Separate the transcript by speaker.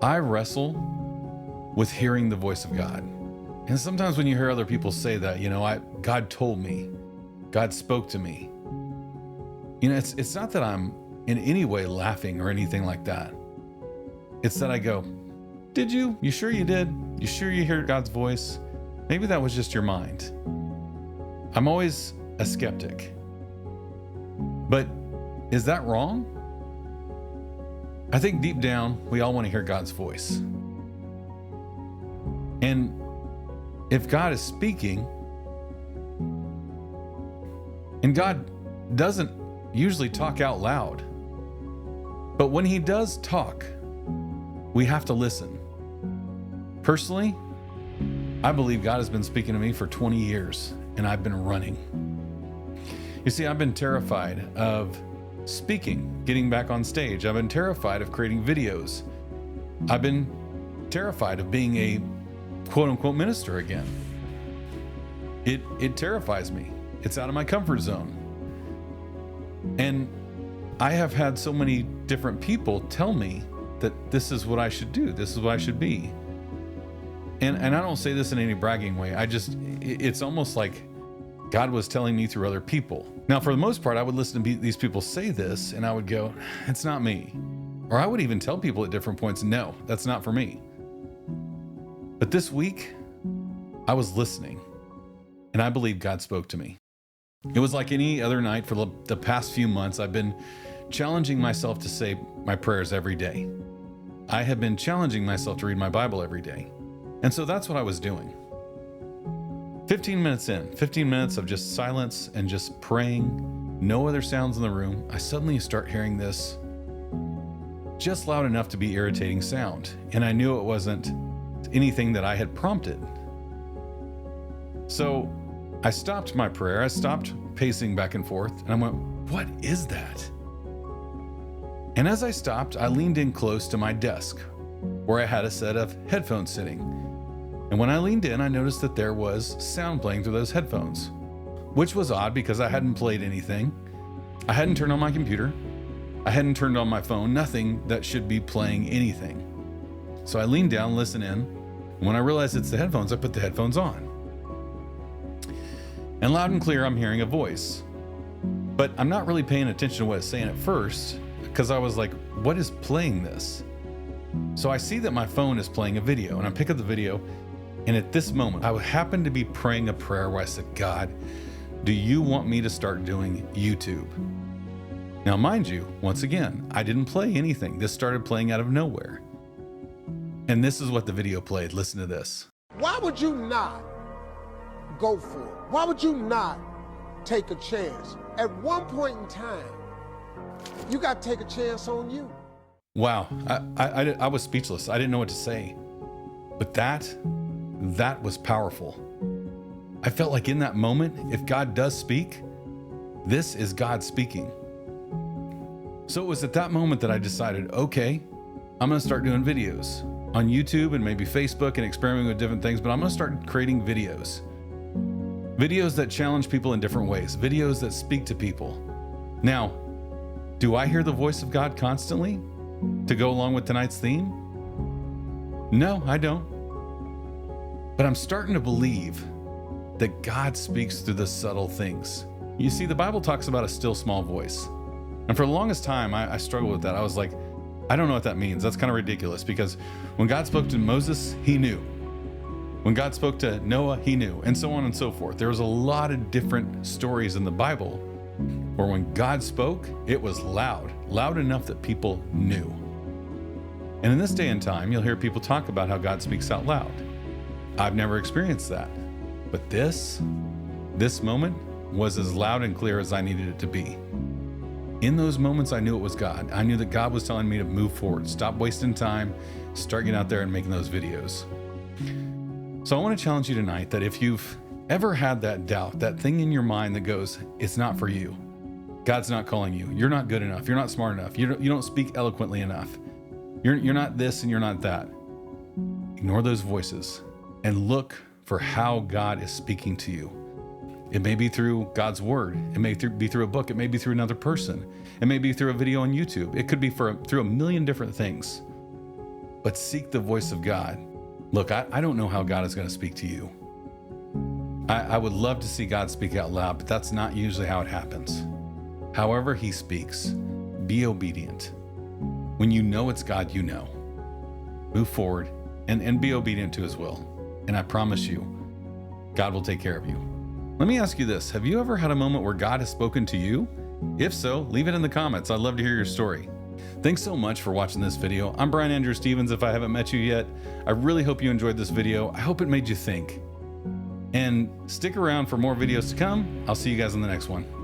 Speaker 1: I wrestle with hearing the voice of God. And sometimes when you hear other people say that, God told me, God spoke to me. It's not that I'm in any way laughing or anything like that. It's that I go, did you? You sure you did? You sure you heard God's voice? Maybe that was just your mind. I'm always a skeptic. But is that wrong? I think deep down, we all want to hear God's voice. And if God is speaking, and God doesn't usually talk out loud, but when he does talk, we have to listen. Personally, I believe God has been speaking to me for 20 years, and I've been running. You see, I've been terrified of speaking, getting back on stage. I've been terrified of creating videos. I've been terrified of being a quote-unquote minister again. It terrifies me. It's out of my comfort zone. And I have had so many different people tell me that this is what I should do. This is what I should be. And I don't say this in any bragging way. It's almost like God was telling me through other people. Now, for the most part, I would listen to these people say this and I would go, it's not me. Or I would even tell people at different points, no, that's not for me. But this week, I was listening and I believe God spoke to me. It was like any other night for the past few months. I've been challenging myself to say my prayers every day. I have been challenging myself to read my Bible every day. And so that's what I was doing. 15 minutes in, 15 minutes of just silence and just praying, no other sounds in the room, I suddenly start hearing this just loud enough to be irritating sound. And I knew it wasn't anything that I had prompted. So I stopped my prayer. I stopped pacing back and forth and I went, what is that? And as I stopped, I leaned in close to my desk where I had a set of headphones sitting. And when I leaned in, I noticed that there was sound playing through those headphones, which was odd because I hadn't played anything. I hadn't turned on my computer. I hadn't turned on my phone, nothing that should be playing anything. So I leaned down, listened in. And when I realized it's the headphones, I put the headphones on. And loud and clear, I'm hearing a voice. But I'm not really paying attention to what it's saying at first because I was like, what is playing this? So I see that my phone is playing a video and I pick up the video. And at this moment, I happened to be praying a prayer where I said, God, do you want me to start doing YouTube? Now, mind you, once again, I didn't play anything. This started playing out of nowhere. And this is what the video played. Listen to this.
Speaker 2: Why would you not go for it? Why would you not take a chance? At one point in time, you got to take a chance on you.
Speaker 1: Wow. I was speechless. I didn't know what to say. But that was powerful. I felt like in that moment, if God does speak, this is God speaking. So it was at that moment that I decided, okay, I'm going to start doing videos on YouTube and maybe Facebook and experimenting with different things, but I'm going to start creating videos. Videos that challenge people in different ways, videos that speak to people. Now, do I hear the voice of God constantly to go along with tonight's theme? No, I don't. But I'm starting to believe that God speaks through the subtle things. You see, the Bible talks about a still small voice. And for the longest time, I struggled with that. I was like, I don't know what that means. That's kind of ridiculous because when God spoke to Moses, he knew. When God spoke to Noah, he knew, and so on and so forth. There was a lot of different stories in the Bible where when God spoke, it was loud enough that people knew. And in this day and time, you'll hear people talk about how God speaks out loud. I've never experienced that. But this moment was as loud and clear as I needed it to be. In those moments, I knew it was God. I knew that God was telling me to move forward, stop wasting time, start getting out there and making those videos. So I want to challenge you tonight that if you've ever had that doubt, that thing in your mind that goes, it's not for you. God's not calling you. You're not good enough. You're not smart enough. You don't speak eloquently enough. You're not this and you're not that. Ignore those voices and look for how God is speaking to you. It may be through God's word. It may be through a book. It may be through another person. It may be through a video on YouTube. It could be through a million different things. but seek the voice of God. Look, I don't know how God is going to speak to you. I would love to see God speak out loud, but that's not usually how it happens. However he speaks, be obedient. When you know it's God, you know. Move forward and be obedient to his will. And I promise you, God will take care of you. Let me ask you this. Have you ever had a moment where God has spoken to you? If so, leave it in the comments. I'd love to hear your story. Thanks so much for watching this video. I'm Brian Andrew Stevens if I haven't met you yet. I really hope you enjoyed this video. I hope it made you think. And stick around for more videos to come. I'll see you guys in the next one.